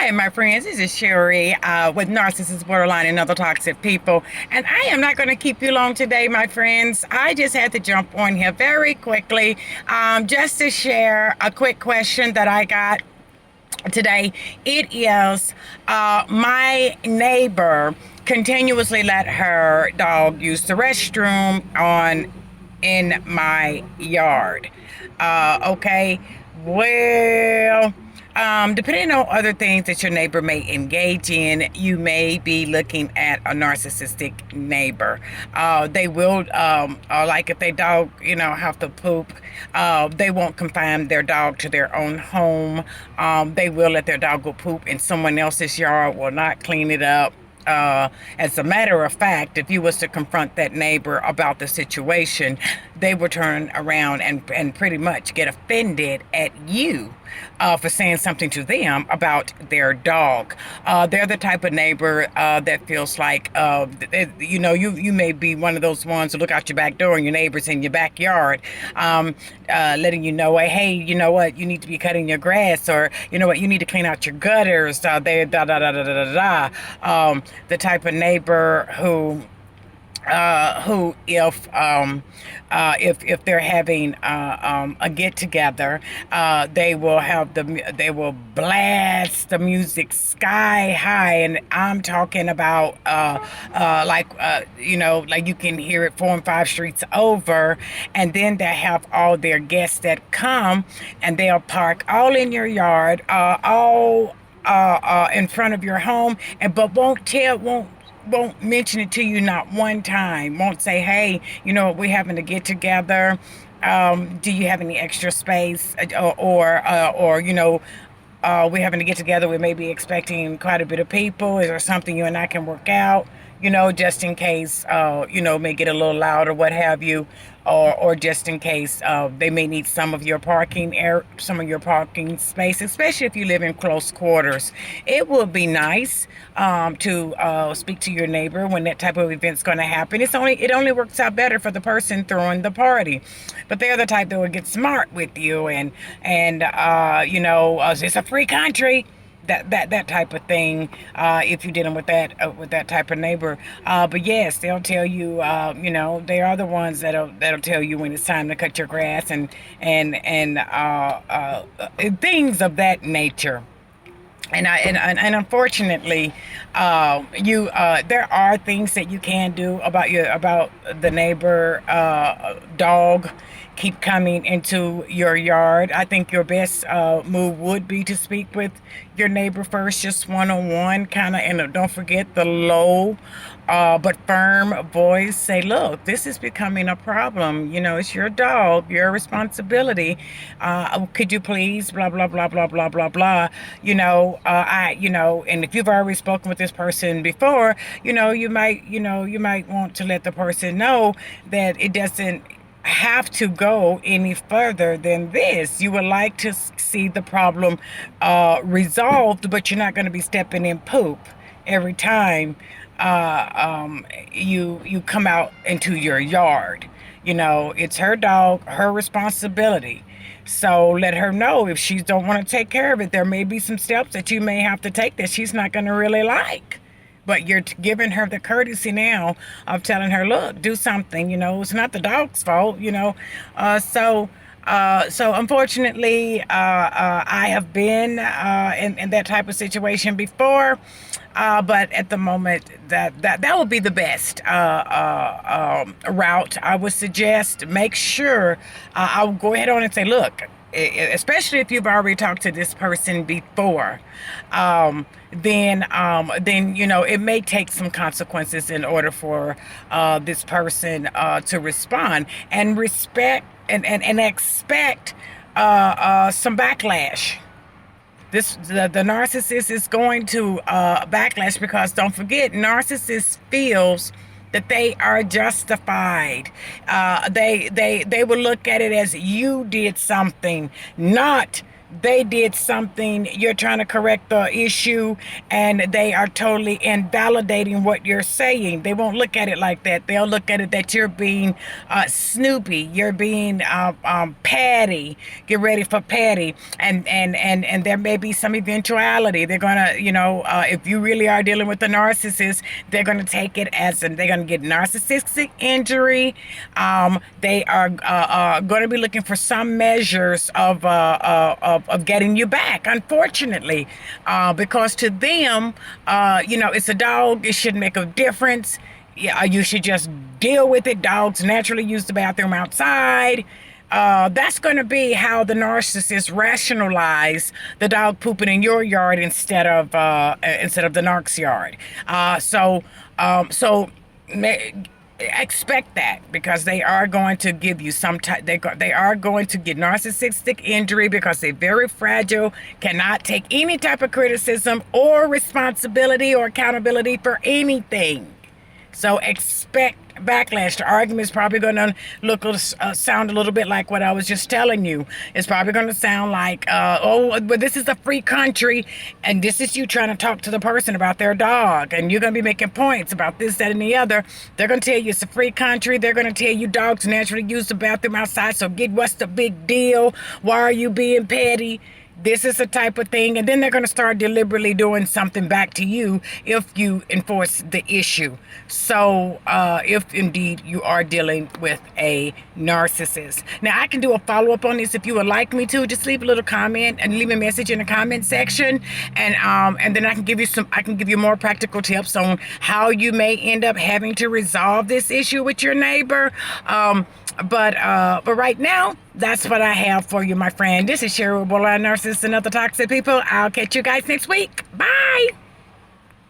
Hi, my friends. This is Sherry with Narcissist, Borderline, and Other Toxic People. And I am not going to keep you long today, my friends. I just had to jump on here very quickly just to share a quick question that I got today. It is my neighbor continuously let her dog use the restroom in my yard. Okay. Well, depending on other things that your neighbor may engage in, you may be looking at a narcissistic neighbor. They will, like if their dog, have to poop, they won't confine their dog to their own home. They will let their dog go poop in someone else's yard, will not clean it up. As a matter of fact, if you was to confront that neighbor about the situation, they would turn around and pretty much get offended at you for saying something to them about their dog. They're the type of neighbor that feels like, you may be one of those ones who look out your back door and your neighbor's in your backyard, letting you know, hey, you know what, you need to be cutting your grass, or you know what, you need to clean out your gutters. They da da da da da da da. The type of neighbor who if they're having a get together, they will blast the music sky high, and I'm talking about like you can hear it 4 and 5 streets over, and then they have all their guests that come, and they'll park all in your yard, all in front of your home, but won't mention it to you not one time. Won't say, hey, we're having to get together. Do you have any extra space? Or we're having to get together. We may be expecting quite a bit of people. Is there something you and I can work out? Just in case, may get a little loud or what have you, or just in case they may need some of your parking space, especially if you live in close quarters. It would be nice to speak to your neighbor when that type of event's going to happen. It only works out better for the person throwing the party, but they're the type that would get smart with you and it's a free country. That type of thing, if you're dealing with that type of neighbor. But yes, they'll tell you, they are the ones that'll tell you when it's time to cut your grass and things of that nature. And unfortunately, there are things that you can do about the neighbor dog keep coming into your yard. I think your best move would be to speak with your neighbor first, just one-on-one, kind of, and don't forget the low but firm voice. Say, look, this is becoming a problem. It's your dog, your responsibility. Could you please, blah, blah, blah, blah, blah, blah, blah. And if you've already spoken with this person before, you might want to let the person know that it doesn't have to go any further than this. You would like to see the problem resolved, but you're not going to be stepping in poop every time you come out into your yard. It's her dog, her responsibility. So let her know if she don't want to take care of it. There may be some steps that you may have to take that she's not going to really like. But you're giving her the courtesy now of telling her, look, do something. It's not the dog's fault. So unfortunately, I have been in that type of situation before. But at the moment, that would be the best route. I would suggest make sure I'll go ahead on and say, look, especially if you've already talked to this person before, then it may take some consequences in order for this person to respond and respect and expect some backlash. The narcissist is going to backlash, because don't forget, narcissist feels that they are justified. They will look at it as you did something, not they did something, you're trying to correct the issue, and they are totally invalidating what you're saying. They won't look at it like that. They'll look at it that you're being snoopy, you're being patty. Get ready for patty, and there may be some eventuality. They're gonna, if you really are dealing with a narcissist, they're gonna take it as they're gonna get narcissistic injury. They are going to be looking for some measures of getting you back, unfortunately, because to them, it's a dog. It shouldn't make a difference. Yeah, you should just deal with it. Dogs naturally use the bathroom outside. That's going to be how the narcissist rationalize the dog pooping in your yard instead of the narc's yard. So expect that, because they are going to give you some type. They are going to get narcissistic injury because they're very fragile, cannot take any type of criticism or responsibility or accountability for anything. So expect backlash. The argument is probably going to sound a little bit like what I was just telling you. It's probably going to sound like, but this is a free country, and this is you trying to talk to the person about their dog, and you're going to be making points about this, that, and the other. They're going to tell you it's a free country. They're going to tell you dogs naturally use the bathroom outside, so what's the big deal? Why are you being petty? This is the type of thing. And then they're going to start deliberately doing something back to you if you enforce the issue. So if indeed you are dealing with a narcissist. Now, I can do a follow-up on this if you would like me to. Just leave a little comment and leave a message in the comment section. And then I can give you more practical tips on how you may end up having to resolve this issue with your neighbor. But right now, that's what I have for you, my friend. This is Cheryl, borderline narcissist and other toxic people. I'll catch you guys next week. Bye.